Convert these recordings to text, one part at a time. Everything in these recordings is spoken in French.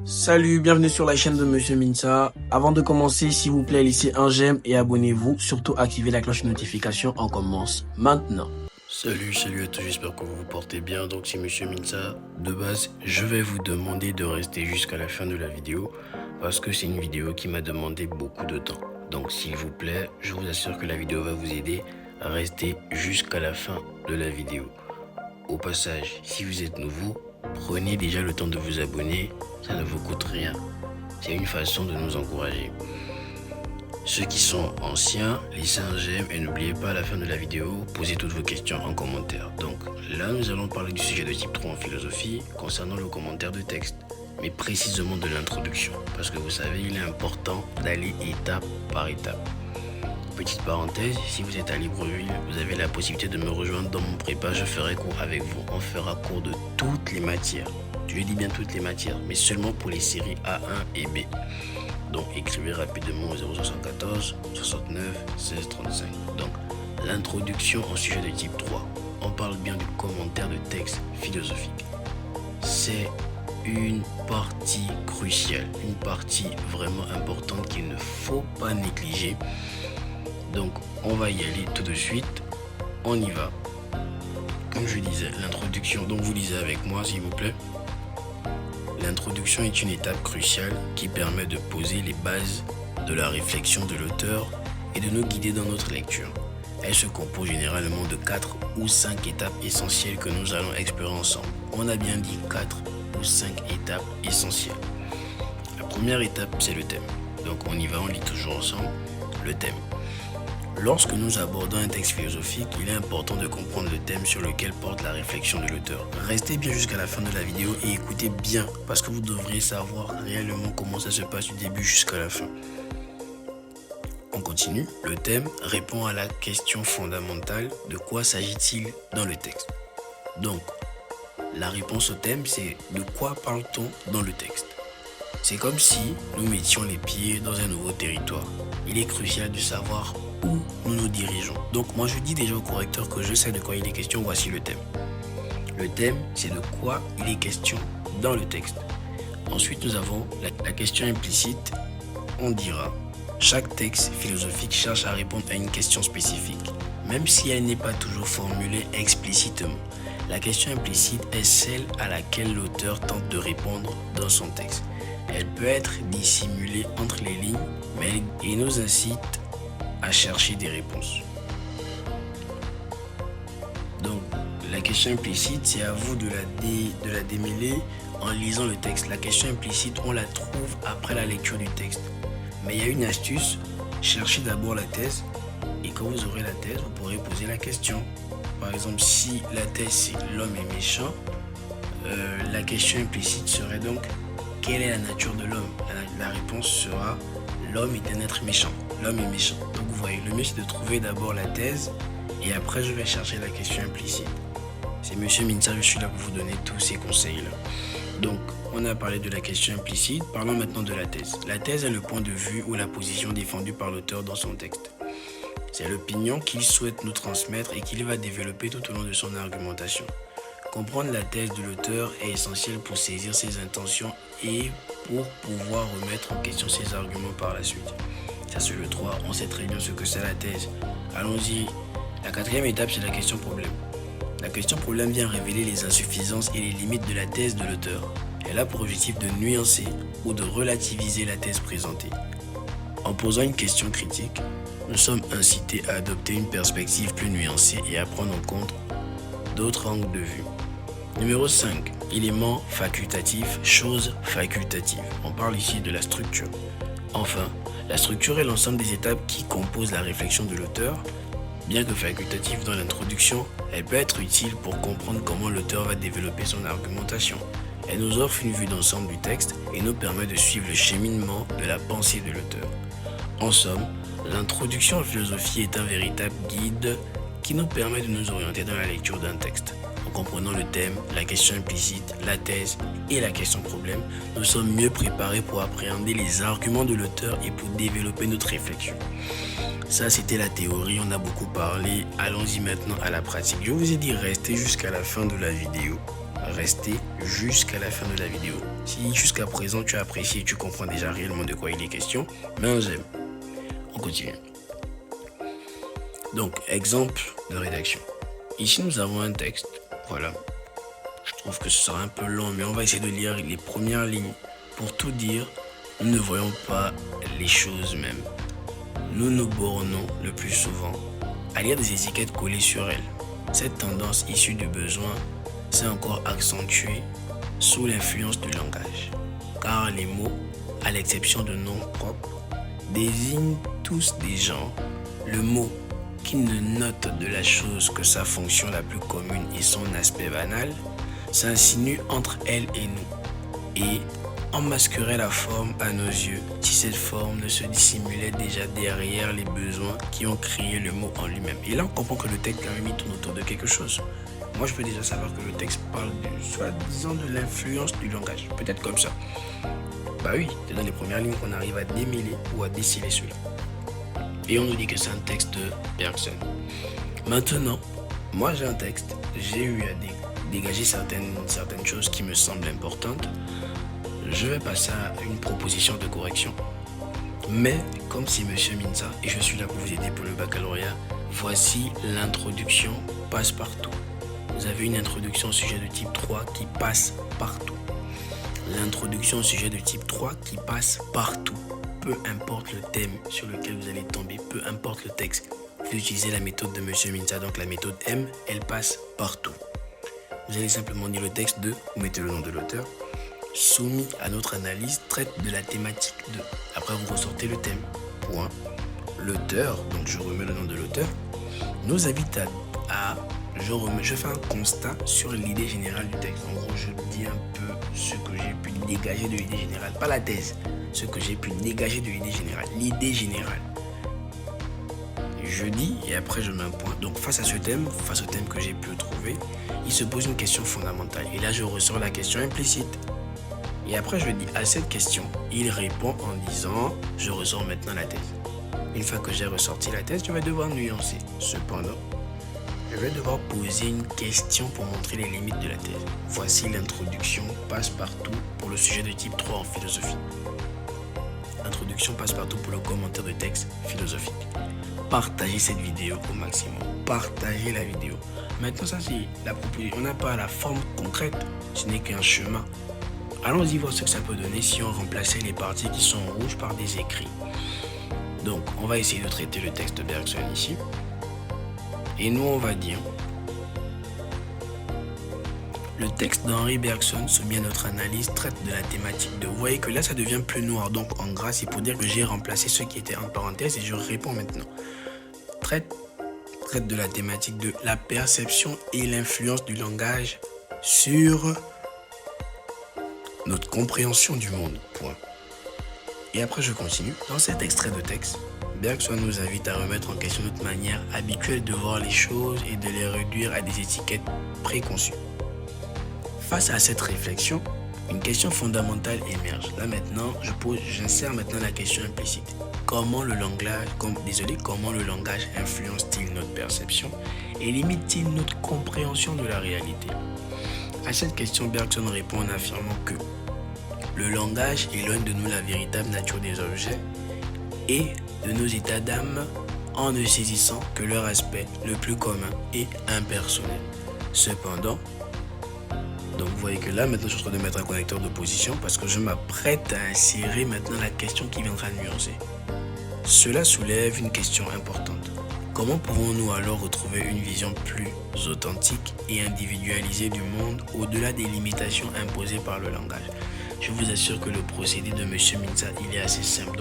Salut, bienvenue sur la chaîne de Monsieur Minsa. Avant de commencer, s'il vous plaît, laissez un j'aime et abonnez-vous. Surtout, activez la cloche de notification. On commence maintenant. Salut à tous, j'espère que vous vous portez bien. Donc c'est Monsieur Minsa. De base, je vais vous demander de rester jusqu'à la fin de la vidéo parce que c'est une vidéo qui m'a demandé beaucoup de temps. Donc s'il vous plaît, je vous assure que la vidéo va vous aider à rester jusqu'à la fin de la vidéo. Au passage, si vous êtes nouveau, prenez déjà le temps de vous abonner, ça ne vous coûte rien. C'est une façon de nous encourager. Ceux qui sont anciens, laissez un j'aime et n'oubliez pas à la fin de la vidéo, posez toutes vos questions en commentaire. Donc là, nous allons parler du sujet de type 3 en philosophie concernant le commentaire de texte, mais précisément de l'introduction, parce que vous savez, il est important d'aller étape par étape. Petite parenthèse, si vous êtes à Libreville, vous avez la possibilité de me rejoindre dans mon prépa, je ferai cours avec vous. On fera cours de toutes les matières. Je dis bien toutes les matières, mais seulement pour les séries A1 et B. Donc écrivez rapidement au 074 69 16 35. Donc l'introduction au sujet de type 3. On parle bien du commentaire de texte philosophique. C'est une partie cruciale, une partie vraiment importante qu'il ne faut pas négliger. Donc on va y aller tout de suite, on y va. Comme je disais, l'introduction, donc vous lisez avec moi s'il vous plaît. L'introduction est une étape cruciale qui permet de poser les bases de la réflexion de l'auteur et de nous guider dans notre lecture. Elle se compose généralement de 4 ou 5 étapes essentielles que nous allons explorer ensemble. On a bien dit 4 ou 5 étapes essentielles. La première étape, c'est le thème. Donc on y va, on lit toujours ensemble le thème. Lorsque nous abordons un texte philosophique, il est important de comprendre le thème sur lequel porte la réflexion de l'auteur. Restez bien jusqu'à la fin de la vidéo et écoutez bien parce que vous devriez savoir réellement comment ça se passe du début jusqu'à la fin. On continue. Le thème répond à la question fondamentale de quoi s'agit-il dans le texte. Donc, la réponse au thème, c'est de quoi parle-t-on dans le texte. C'est comme si nous mettions les pieds dans un nouveau territoire. Il est crucial de savoir où nous nous dirigeons. Donc moi je dis déjà au correcteur que je sais de quoi il est question, voici le thème. Le thème, c'est de quoi il est question dans le texte. Ensuite nous avons la question implicite. On dira, chaque texte philosophique cherche à répondre à une question spécifique, même si elle n'est pas toujours formulée explicitement. La question implicite est celle à laquelle l'auteur tente de répondre dans son texte. Elle peut être dissimulée entre les lignes, mais elle nous incite à chercher des réponses. Donc, la question implicite, c'est à vous de la démêler en lisant le texte. La question implicite, on la trouve après la lecture du texte. Mais il y a une astuce, cherchez d'abord la thèse, et quand vous aurez la thèse, vous pourrez poser la question. Par exemple, si la thèse c'est l'homme est méchant, la question implicite serait donc quelle est la nature de l'homme? La réponse sera l'homme est un être méchant. L'homme est méchant. Donc vous voyez, le mieux c'est de trouver d'abord la thèse et après je vais chercher la question implicite. C'est Monsieur Minsa, je suis là pour vous donner tous ces conseils-là. Donc on a parlé de la question implicite, parlons maintenant de la thèse. La thèse est le point de vue ou la position défendue par l'auteur dans son texte. C'est l'opinion qu'il souhaite nous transmettre et qu'il va développer tout au long de son argumentation. Comprendre la thèse de l'auteur est essentiel pour saisir ses intentions et pour pouvoir remettre en question ses arguments par la suite. Ça c'est le 3, on sait très bien ce que c'est la thèse. Allons-y. La quatrième étape, c'est la question problème. La question problème vient révéler les insuffisances et les limites de la thèse de l'auteur. Elle a pour objectif de nuancer ou de relativiser la thèse présentée. En posant une question critique, nous sommes incités à adopter une perspective plus nuancée et à prendre en compte d'autres angles de vue. Numéro 5. Éléments facultatifs, choses facultatives. On parle ici de la structure. Enfin, la structure est l'ensemble des étapes qui composent la réflexion de l'auteur. Bien que facultative dans l'introduction, elle peut être utile pour comprendre comment l'auteur va développer son argumentation. Elle nous offre une vue d'ensemble du texte et nous permet de suivre le cheminement de la pensée de l'auteur. En somme, l'introduction en philosophie est un véritable guide qui nous permet de nous orienter dans la lecture d'un texte. En comprenant le thème, la question implicite, la thèse et la question problème, nous sommes mieux préparés pour appréhender les arguments de l'auteur et pour développer notre réflexion. Ça, c'était la théorie, on a beaucoup parlé. Allons-y maintenant à la pratique. Je vous ai dit restez jusqu'à la fin de la vidéo. Restez jusqu'à la fin de la vidéo. Si jusqu'à présent tu as apprécié et tu comprends déjà réellement de quoi il est question, mets un j'aime. On continue. Donc, exemple de rédaction. Ici, nous avons un texte. Voilà. Je trouve que ce sera un peu long, mais on va essayer de lire les premières lignes. Pour tout dire, nous ne voyons pas les choses même. Nous nous bornons le plus souvent à lire des étiquettes collées sur elles. Cette tendance issue du besoin s'est encore accentuée sous l'influence du langage, car les mots, à l'exception de noms propres, désignent tous des genres. Le mot qui ne note de la chose que sa fonction la plus commune et son aspect banal s'insinue entre elle et nous, et en masquerait la forme à nos yeux si cette forme ne se dissimulait déjà derrière les besoins qui ont créé le mot en lui-même. Et là, on comprend que le texte quand même il tourne autour de quelque chose. Moi, je peux déjà savoir que le texte parle soi-disant de l'influence du langage. Peut-être comme ça. Bah oui, c'est dans les premières lignes qu'on arrive à démêler ou à déceler cela. Et on nous dit que c'est un texte de Bergson. Maintenant, moi j'ai un texte. J'ai eu à dégager certaines choses qui me semblent importantes. Je vais passer à une proposition de correction. Mais, comme c'est Monsieur Minza, et je suis là pour vous aider pour le baccalauréat, voici l'introduction passe-partout. Vous avez une introduction au sujet de type 3 qui passe partout. L'introduction au sujet de type 3 qui passe partout. Peu importe le thème sur lequel vous allez tomber, peu importe le texte. Vous utilisez la méthode de Monsieur Minza, donc la méthode M, elle passe partout. Vous allez simplement dire le texte de, vous mettez le nom de l'auteur, soumis à notre analyse, traite de la thématique de. Après, vous ressortez le thème. Point. L'auteur, donc je remets le nom de l'auteur, nous invite je fais un constat sur l'idée générale du texte. En gros, je dis un peu ce que j'ai pu dégager de l'idée générale, pas la thèse, ce que j'ai pu dégager de l'idée générale, l'idée générale. Je dis et après je mets un point. Donc face au thème que j'ai pu trouver, il se pose une question fondamentale. Et là, je ressors la question implicite. Et après, je dis à cette question, il répond en disant, je ressors maintenant la thèse. Une fois que j'ai ressorti la thèse, je vais devoir nuancer. Cependant, je vais devoir poser une question pour montrer les limites de la thèse. Voici l'introduction passe-partout pour le sujet de type 3 en philosophie. Introduction passe-partout pour le commentaire de texte philosophique. Partagez cette vidéo au maximum. Partagez la vidéo. Maintenant, ça c'est la proposition. On n'a pas la forme concrète, ce n'est qu'un chemin. Allons-y voir ce que ça peut donner si on remplaçait les parties qui sont en rouge par des écrits. Donc, on va essayer de traiter le texte de Bergson ici. Et nous, on va dire le texte d'Henri Bergson, soumis à notre analyse, traite de la thématique de. Vous voyez que là, ça devient plus noir. Donc, en gras, c'est pour dire que j'ai remplacé ce qui était en parenthèse et je réponds maintenant. Traite de la thématique de la perception et l'influence du langage sur notre compréhension du monde. Point. Et après, je continue. Dans cet extrait de texte, Bergson nous invite à remettre en question notre manière habituelle de voir les choses et de les réduire à des étiquettes préconçues. Face à cette réflexion, une question fondamentale émerge. Là maintenant, j'insère maintenant la question implicite. Comment le langage influence-t-il notre perception et limite-t-il notre compréhension de la réalité? À cette question, Bergson répond en affirmant que le langage éloigne de nous la véritable nature des objets et de nos états d'âme en ne saisissant que leur aspect le plus commun et impersonnel. Cependant, donc vous voyez que là maintenant je suis en train de mettre un connecteur d'opposition parce que je m'apprête à insérer maintenant la question qui viendra nuancer. Cela soulève une question importante. Comment pourrons-nous alors retrouver une vision plus authentique et individualisée du monde au-delà des limitations imposées par le langage? Je vous assure que le procédé de M. Minza, il est assez simple.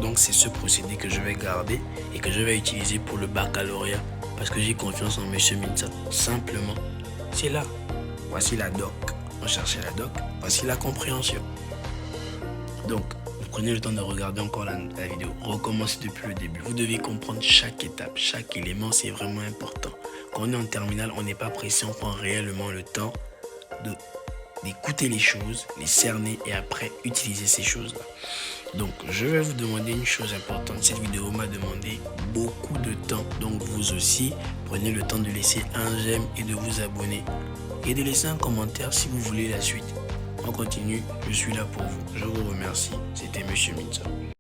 Donc c'est ce procédé que je vais garder et que je vais utiliser pour le baccalauréat parce que j'ai confiance en M. Minza. Simplement, c'est là. Voici la doc. On cherchait la doc. Voici la compréhension. Donc, vous prenez le temps de regarder encore la vidéo. Recommencez depuis le début. Vous devez comprendre chaque étape, chaque élément. C'est vraiment important. Quand on est en terminale, on n'est pas pressé. On prend réellement le temps d'écouter les choses, les cerner et après utiliser ces choses-là. Donc, je vais vous demander une chose importante. Cette vidéo m'a demandé beaucoup de temps. Donc, vous aussi, prenez le temps de laisser un j'aime et de vous abonner. Et de laisser un commentaire si vous voulez la suite. On continue, je suis là pour vous. Je vous remercie. C'était Monsieur Minza.